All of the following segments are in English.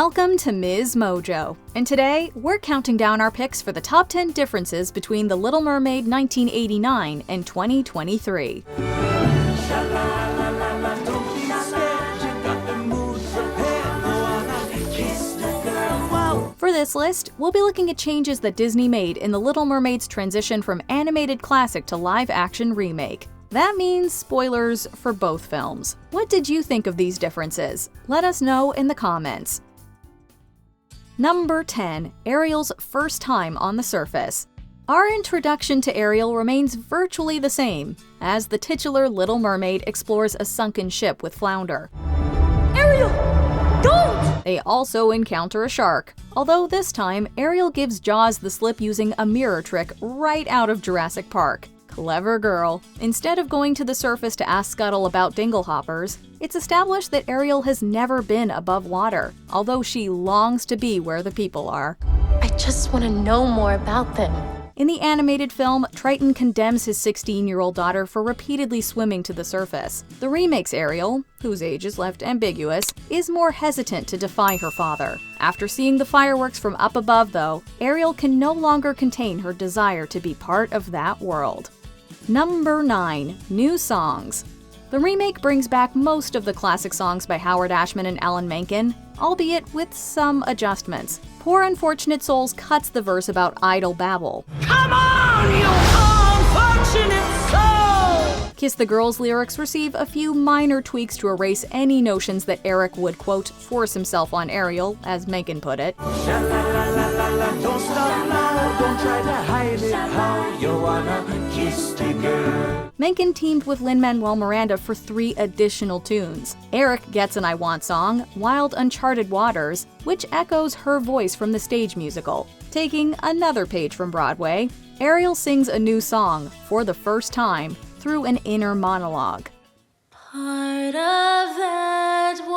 Welcome to MsMojo, and today we're counting down our picks for the top 10 differences between The Little Mermaid 1989 and 2023. For this list, we'll be looking at changes that Disney made in The Little Mermaid's transition from animated classic to live-action remake. That means spoilers for both films. What did you think of these differences? Let us know in the comments. Number 10. Ariel's first time on the surface. Our introduction to Ariel remains virtually the same, as the titular Little Mermaid explores a sunken ship with Flounder. Ariel! Don't! They also encounter a shark, although this time Ariel gives Jaws the slip using a mirror trick right out of Jurassic Park. Clever girl. Instead of going to the surface to ask Scuttle about dinglehoppers, it's established that Ariel has never been above water, although she longs to be where the people are. I just want to know more about them. In the animated film, Triton condemns his 16-year-old daughter for repeatedly swimming to the surface. The remake's Ariel, whose age is left ambiguous, is more hesitant to defy her father. After seeing the fireworks from up above, though, Ariel can no longer contain her desire to be part of that world. Number 9. New songs. The remake brings back most of the classic songs by Howard Ashman and Alan Menken, albeit with some adjustments. Poor Unfortunate Souls cuts the verse about idle babble. Come on, you unfortunate soul! Kiss the Girl's lyrics receive a few minor tweaks to erase any notions that Eric would, quote, force himself on Ariel, as Menken put it. Don't stop now, don't try to hide it, how you wanna kiss the girl. Menken teamed with Lin-Manuel Miranda for 3 additional tunes. Eric gets an I Want song, Wild Uncharted Waters, which echoes her voice from the stage musical. Taking another page from Broadway, Ariel sings a new song, for the first time, through an inner monologue. Part of that world.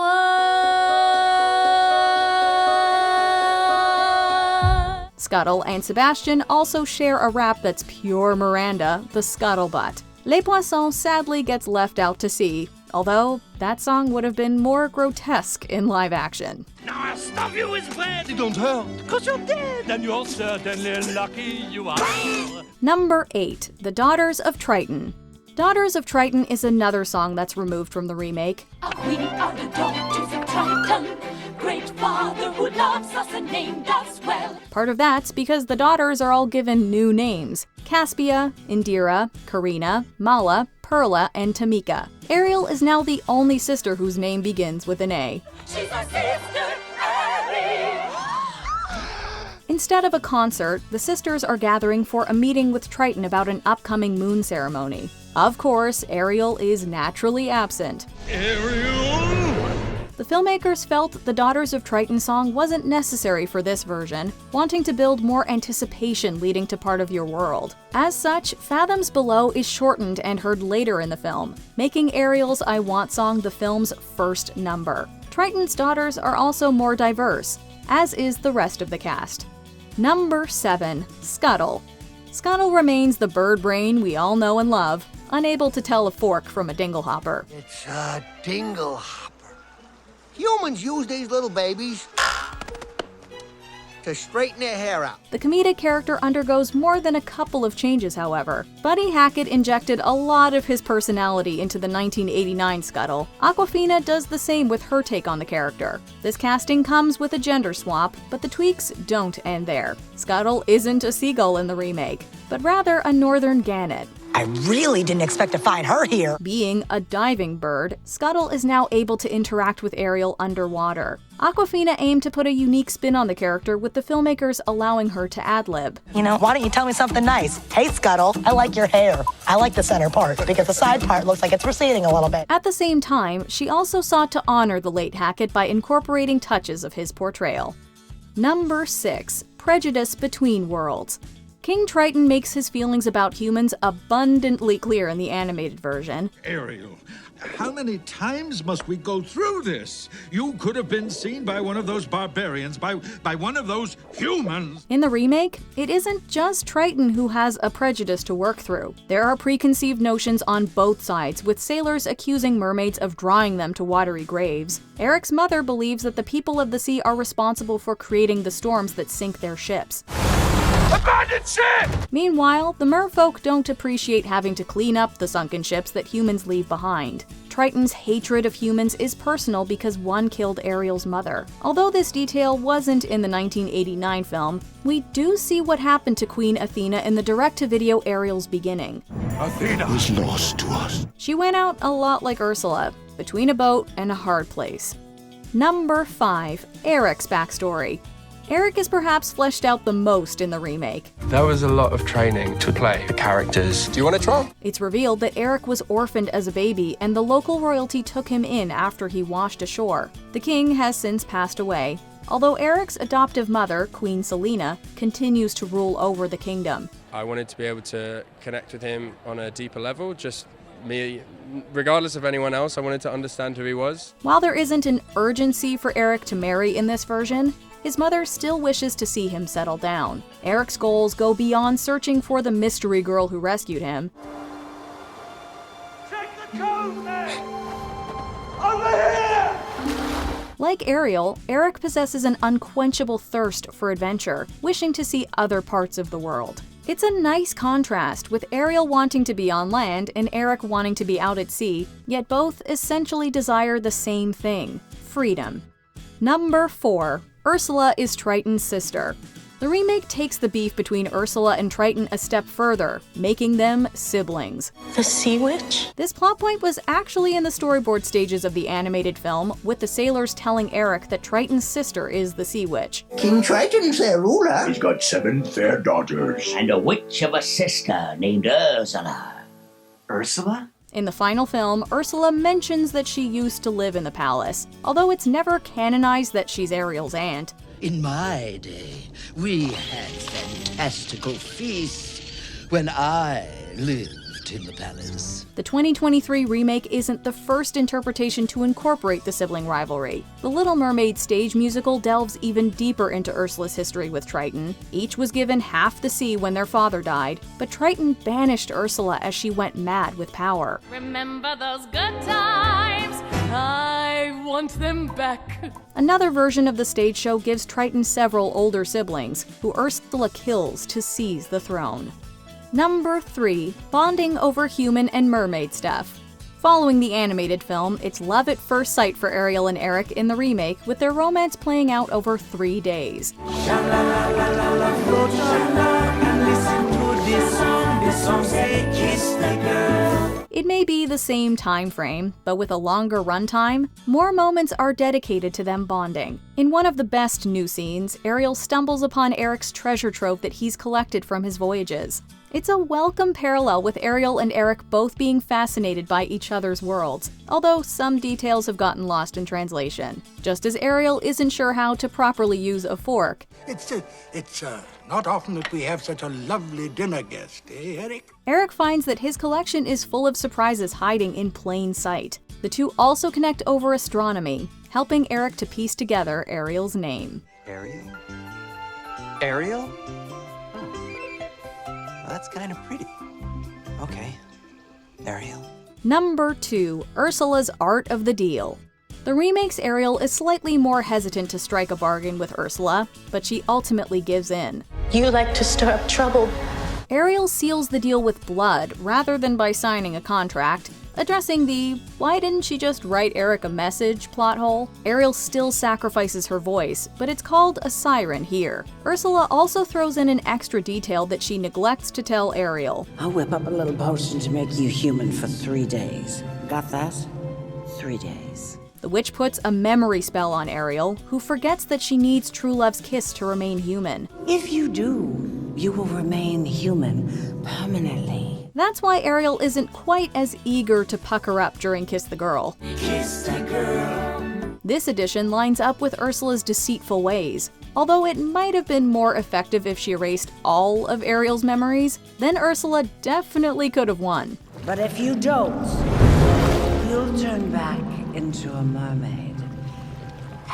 Scuttle and Sebastian also share a rap that's pure Miranda, the Scuttlebutt. Les Poissons sadly gets left out to sea, although that song would have been more grotesque in live action. Now I'll stuff you with bread. It don't hurt, cause you're dead. And you're certainly lucky you are. Number 8. The Daughters of Triton. Daughters of Triton is another song that's removed from the remake. We are the daughters of Triton, great father who loves us and named us well. Part of that's because the daughters are all given new names: Caspia, Indira, Karina, Mala, Perla, and Tamika. Ariel is now the only sister whose name begins with an A. She's our sister, Ariel. Instead of a concert, the sisters are gathering for a meeting with Triton about an upcoming moon ceremony. Of course, Ariel is naturally absent. Ariel! The filmmakers felt the Daughters of Triton song wasn't necessary for this version, wanting to build more anticipation leading to Part of Your World. As such, Fathoms Below is shortened and heard later in the film, making Ariel's I Want song the film's first number. Triton's daughters are also more diverse, as is the rest of the cast. Number 7. Scuttle. Scuttle remains the bird brain we all know and love, unable to tell a fork from a dinglehopper. It's a dinglehopper. Humans use these little babies to straighten their hair out. The comedic character undergoes more than a couple of changes, however. Buddy Hackett injected a lot of his personality into the 1989 Scuttle. Awkwafina does the same with her take on the character. This casting comes with a gender swap, but the tweaks don't end there. Scuttle isn't a seagull in the remake, but rather a northern gannet. I really didn't expect to find her here. Being a diving bird, Scuttle is now able to interact with Ariel underwater. Awkwafina aimed to put a unique spin on the character, with the filmmakers allowing her to ad-lib. You know, why don't you tell me something nice? Hey, Scuttle, I like your hair. I like the center part, because the side part looks like it's receding a little bit. At the same time, she also sought to honor the late Hackett by incorporating touches of his portrayal. Number 6. Prejudice Between Worlds. King Triton makes his feelings about humans abundantly clear in the animated version. Ariel, how many times must we go through this? You could have been seen by one of those barbarians, by one of those humans. In the remake, it isn't just Triton who has a prejudice to work through. There are preconceived notions on both sides, with sailors accusing mermaids of drawing them to watery graves. Eric's mother believes that the people of the sea are responsible for creating the storms that sink their ships. Abandoned ship! Meanwhile, the merfolk don't appreciate having to clean up the sunken ships that humans leave behind. Triton's hatred of humans is personal because one killed Ariel's mother. Although this detail wasn't in the 1989 film, we do see what happened to Queen Athena in the direct-to-video Ariel's beginning. Athena was lost to us. She went out a lot like Ursula, between a boat and a hard place. Number 5. Eric's backstory. Eric is perhaps fleshed out the most in the remake. There was a lot of training to play the characters. Do you want to try? It's revealed that Eric was orphaned as a baby, and the local royalty took him in after he washed ashore. The king has since passed away, although Eric's adoptive mother, Queen Selena, continues to rule over the kingdom. I wanted to be able to connect with him on a deeper level, just me, regardless of anyone else. I wanted to understand who he was. While there isn't an urgency for Eric to marry in this version, his mother still wishes to see him settle down. Eric's goals go beyond searching for the mystery girl who rescued him. Check the code, man! Over here! Like Ariel, Eric possesses an unquenchable thirst for adventure, wishing to see other parts of the world. It's a nice contrast, with Ariel wanting to be on land and Eric wanting to be out at sea, yet both essentially desire the same thing: freedom. Number 4. Ursula is Triton's sister. The remake takes the beef between Ursula and Triton a step further, making them siblings. The Sea Witch? This plot point was actually in the storyboard stages of the animated film, with the sailors telling Eric that Triton's sister is the Sea Witch. King Triton's their ruler. He's got 7 fair daughters. And a witch of a sister named Ursula. Ursula? In the final film, Ursula mentions that she used to live in the palace, although it's never canonized that she's Ariel's aunt. In my day, we had fantastical feasts when I lived in the palace. The 2023 remake isn't the first interpretation to incorporate the sibling rivalry. The Little Mermaid stage musical delves even deeper into Ursula's history with Triton. Each was given half the sea when their father died, but Triton banished Ursula as she went mad with power. Remember those good times? I want them back. Another version of the stage show gives Triton several older siblings, who Ursula kills to seize the throne. Number 3. Bonding over human and mermaid stuff. Following the animated film, it's love at first sight for Ariel and Eric in the remake, with their romance playing out over 3 days. It may be the same time frame, but with a longer runtime, more moments are dedicated to them bonding. In one of the best new scenes, Ariel stumbles upon Eric's treasure trove that he's collected from his voyages. It's a welcome parallel, with Ariel and Eric both being fascinated by each other's worlds, although some details have gotten lost in translation. Just as Ariel isn't sure how to properly use a fork. It's not often that we have such a lovely dinner guest, eh, Eric? Eric finds that his collection is full of surprises hiding in plain sight. The two also connect over astronomy, helping Eric to piece together Ariel's name. Ariel? Ariel? That's kind of pretty. Okay, Ariel. Number 2. Ursula's Art of the Deal. The remake's Ariel is slightly more hesitant to strike a bargain with Ursula, but she ultimately gives in. You like to stir up trouble. Ariel seals the deal with blood rather than by signing a contract, addressing the "why didn't she just write Eric a message" plot hole. Ariel still sacrifices her voice, but it's called a siren here. Ursula also throws in an extra detail that she neglects to tell Ariel. I'll whip up a little potion to make you human for 3 days. Got that? 3 days. The witch puts a memory spell on Ariel, who forgets that she needs true love's kiss to remain human. If you do, you will remain human permanently. That's why Ariel isn't quite as eager to pucker up during Kiss the Girl. Kiss the girl. This edition lines up with Ursula's deceitful ways. Although it might have been more effective if she erased all of Ariel's memories, then Ursula definitely could have won. But if you don't, you'll turn back into a mermaid.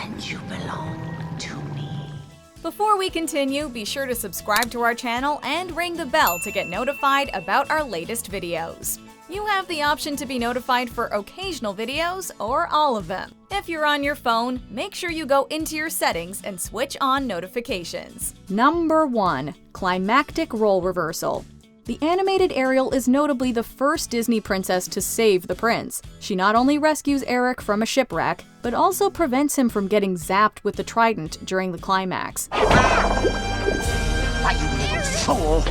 And you belong to me. Before we continue, be sure to subscribe to our channel and ring the bell to get notified about our latest videos. You have the option to be notified for occasional videos or all of them. If you're on your phone, make sure you go into your settings and switch on notifications. Number 1. Climactic Role Reversal. The animated Ariel is notably the first Disney princess to save the prince. She not only rescues Eric from a shipwreck, but also prevents him from getting zapped with the trident during the climax. Why, you little fool!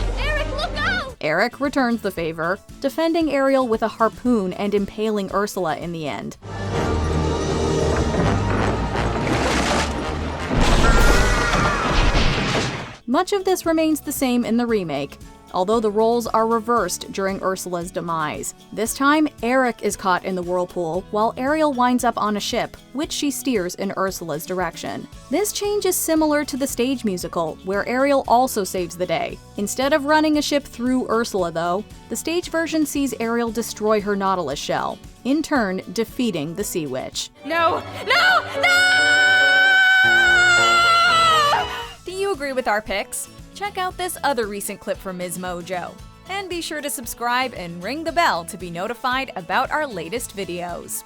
Eric returns the favor, defending Ariel with a harpoon and impaling Ursula in the end. Much of this remains the same in the remake, although the roles are reversed during Ursula's demise. This time, Eric is caught in the whirlpool, while Ariel winds up on a ship, which she steers in Ursula's direction. This change is similar to the stage musical, where Ariel also saves the day. Instead of running a ship through Ursula, though, the stage version sees Ariel destroy her Nautilus shell, in turn defeating the Sea Witch. No! No! No! Do you agree with our picks? Check out this other recent clip from MsMojo. And be sure to subscribe and ring the bell to be notified about our latest videos.